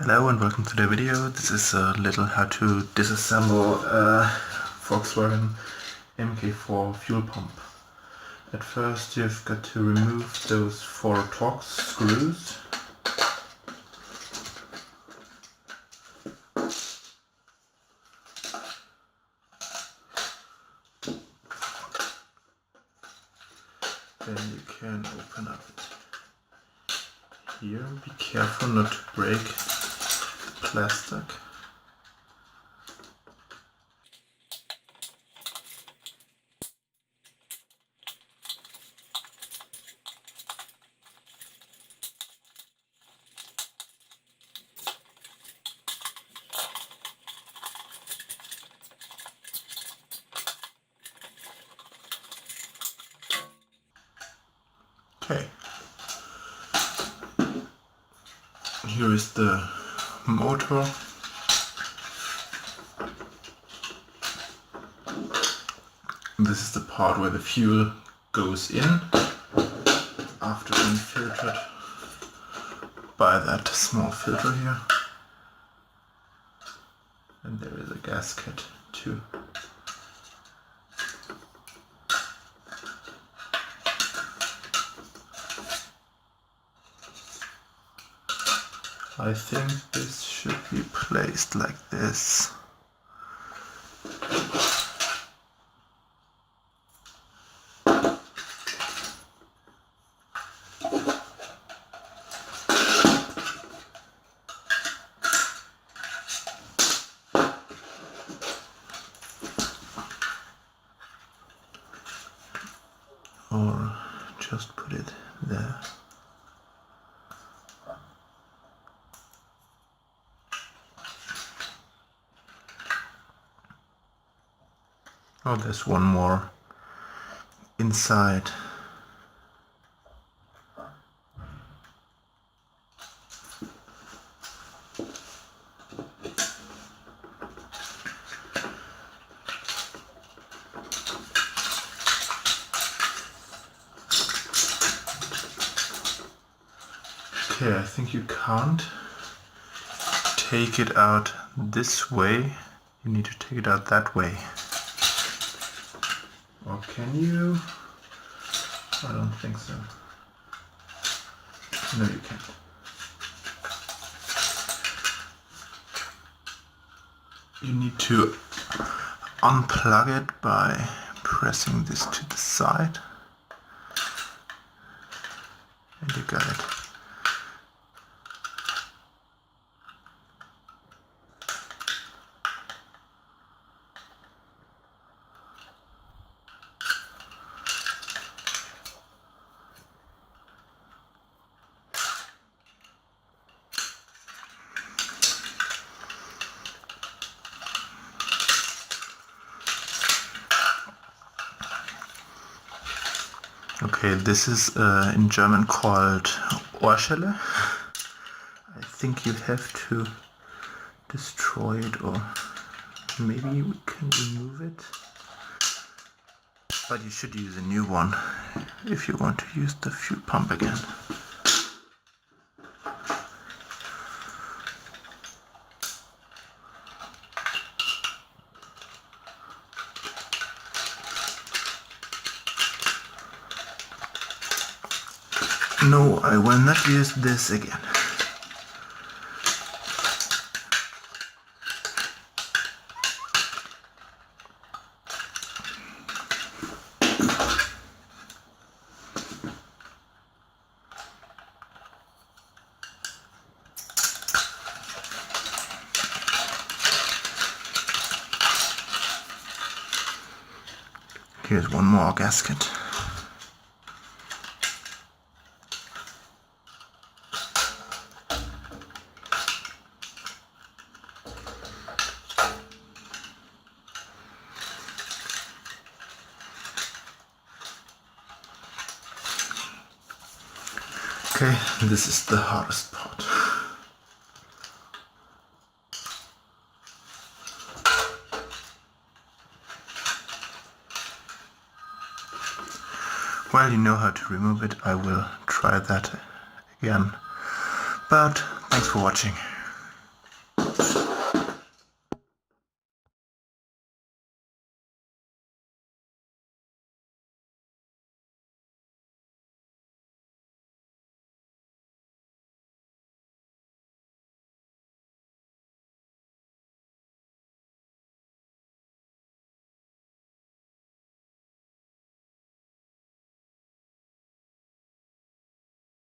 Hello and welcome to the video. This is a little how to disassemble a Volkswagen MK4 fuel pump. At first you've got to remove those 4 Torx screws. Then you can open up here. Be careful not to break the plastic. Okay. Here is the motor. This is the part where the fuel goes in after being filtered by that small filter here. And there is a gasket too. I think this should be placed like this. Or just put it there. Oh, there's one more inside. Okay, I think you can't take it out this way. You need to take it out that way. Or can you? I don't think so. No, you can't. You need to unplug it by pressing this to the side. And you got it. Okay, this is in German called Ohrschelle. I think you have to destroy it, or maybe we can remove it. But you should use a new one if you want to use the fuel pump again. No, I will not use this again. Here's one more gasket. Okay, this is the hardest part. Well, you know how to remove it. I will try that again. But thanks for watching.